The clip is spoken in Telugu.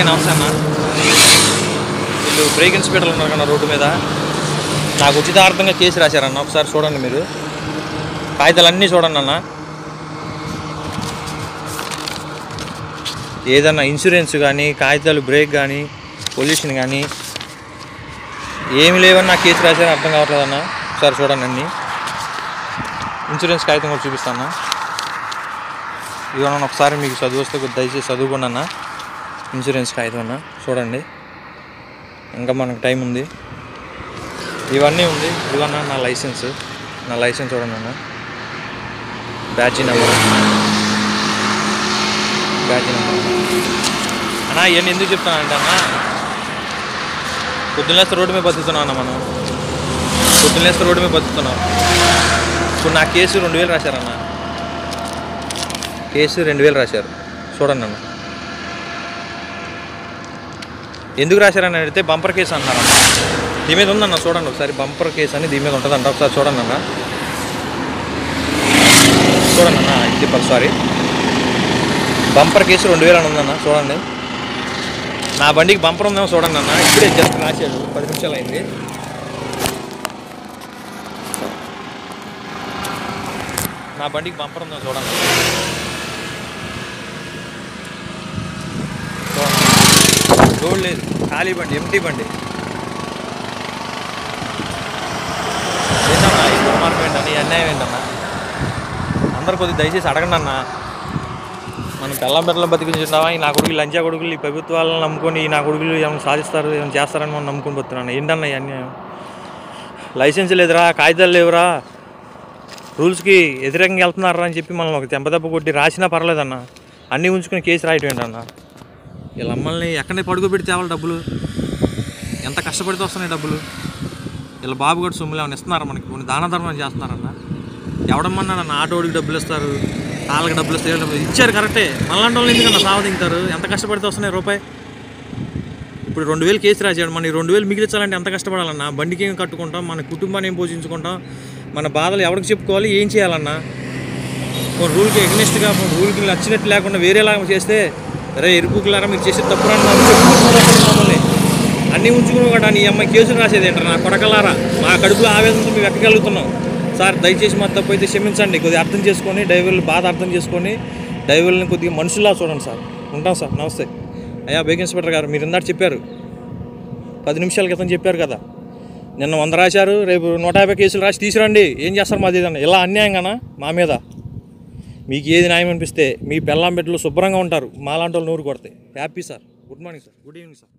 నమస్తే అన్న. వీళ్ళు బ్రేక్ ఇన్స్పెక్టర్లు ఉన్నారు కన్నా రోడ్డు మీద నాకు ఉచితార్థంగా కేసు రాశారన్న. ఒకసారి చూడండి, మీరు కాగితాలన్నీ చూడండి అన్న. ఏదన్నా ఇన్సూరెన్స్ కానీ, కాగితాలు బ్రేక్ కానీ, పొల్యూషన్ కానీ ఏమి లేవన్నా కేసు రాశారని అర్థం కావట్లేదన్న. ఒకసారి చూడండి అన్నీ. ఇన్సూరెన్స్ కాగితం కూడా చూపిస్తాను. ఇవన్న ఒకసారి మీకు చదువు వస్తే దయచేసి చదువుకోండి అన్న. ఇన్సూరెన్స్ కాగితం అన్న చూడండి, ఇంకా మనకు టైం ఉంది. ఇవన్నీ ఉంది. ఇవన్న నా లైసెన్స్ చూడండి అన్న. బ్యాడ్జీ నెంబర్ అన్న. ఇవన్నీ ఎందుకు చెప్తానంటే అన్న, పొద్దున్నేస్తే రోడ్డు మీద బతుకుతున్నాం అన్న. మనం పొద్దున్నేస్తే రోడ్డు మీద బతుకుతున్నాం. ఇప్పుడు నా కేసు 2000 రాశారన్న. కేసు 2000 రాశారు. చూడండి అన్న. ఎందుకు రాశారని అడిగితే బంపర్ కేసు అన్నారన్న. దీని మీద ఉందన్న, చూడండి ఒకసారి. బంపర్ కేసు అని దీని మీద ఉంటుందంట. ఒకసారి చూడండి అన్న. చూడండి అన్న, ఇది సారీ, బంపర్ కేసు 2000 అని ఉందన్న. చూడండి, నా బండికి బంపర్ ఉందేమో చూడండి అన్న. ఇప్పుడే జస్ట్ రాశాడు, 10 నిమిషాలు అయింది. నా బండికి బంపర్ ఉందేమో చూడండి. రోడ్ లేదు, ఖాళీ బండి, ఎంటీ బండి. ఏంటన్నా ఈ దుర్మార్గం ఏంటన్నా, ఈ అన్యాయం ఏంటన్నా? అందరు కొద్దిగా దయచేసి అడగండి అన్న. మనం పెళ్ళం బిడ్డలు బతికించున్నావా? ఈ నా కొడుకులు లంచా కొడుకులు ఈ ప్రభుత్వాలను నమ్ముకొని, ఈ నా కొడుకులు ఏమైనా సాధిస్తారు, ఏమైనా చేస్తారని మనం నమ్ముకొని పోతున్నాను. ఏంటన్నా ఈ అన్యాయం? లైసెన్స్ లేదురా, కాగితాలు లేవురా, రూల్స్కి వ్యతిరేకంగా వెళ్తున్నారా అని చెప్పి మనం ఒక దెబ్బ కొట్టి రాసినా పర్లేదన్న. అన్నీ ఉంచుకొని కేసు రాయటం ఏంటన్నా? వీళ్ళ అమ్మల్ని ఎక్కడనే పడుకోబెట్టి తేవాలి డబ్బులు. ఎంత కష్టపడితే వస్తున్నాయి డబ్బులు? వీళ్ళ బాబు కూడా సొమ్ములు ఏమైనా ఇస్తున్నారు మనకి? కొన్ని దాన ధర్మం చేస్తున్నారన్న. ఎవడమ్మన్నాడన్న ఆటోడికి డబ్బులు ఇస్తారు, వాళ్ళకి డబ్బులు ఇస్తారు. ఇచ్చారు కరెక్టే, మళ్ళంటి వాళ్ళు ఎందుకన్నా సావదింటారు? ఎంత కష్టపడితే వస్తున్నాయి రూపాయి? ఇప్పుడు 2000 కేసు రాశాడు. మన 2000 మిగిలించాలంటే ఎంత కష్టపడాలన్నా? బండికి ఏం కట్టుకుంటాం, మన కుటుంబాన్ని ఏం పోషించుకుంటాం, మన బాధలు ఎవరికి చెప్పుకోవాలి, ఏం చేయాలన్నా? రూల్కి ఎగ్నెస్ట్గా, రూల్కి నచ్చినట్టు లేకుండా వేరేలాగా చేస్తే, అరే ఎరుపుకులారా మీరు చేసే తప్పురాని నాకు చెప్పుకుంటున్నారు మమ్మల్ని. అన్నీ ఉంచుకుని కూడా నీ అమ్మాయి కేసులు రాసేది ఏంటారు? నా కొడకలారా, మా కడుపులో ఆవేదనతో మేము ఎక్కగలుగుతున్నాం. సార్ దయచేసి మా తప్పు అయితే క్షమించండి. కొద్దిగా అర్థం చేసుకొని, డ్రైవర్లు బాధ అర్థం చేసుకొని, డ్రైవర్లను కొద్దిగా మనుషుల్లా చూడండి సార్. ఉంటాం సార్, నమస్తే. అయ్యా బ్రేక్ ఇన్స్పెక్టర్ గారు, మీరు ఇందాక చెప్పారు, 10 నిమిషాల క్రితం చెప్పారు కదా, నిన్న 100 రాశారు, రేపు 150 కేసులు రాసి తీసుకురండి. ఏం చేస్తారు మాది? ఏదన్నా ఇలా అన్యాయంగానా మా మీద? మీకు ఏది న్యాయం అనిపిస్తే మీ పెళ్ళాం బిడ్డలు శుభ్రంగా ఉంటారు, మాలాంటి వాళ్ళు నూరు కొడతాయి. Happy sir. Good morning sir, good evening sir.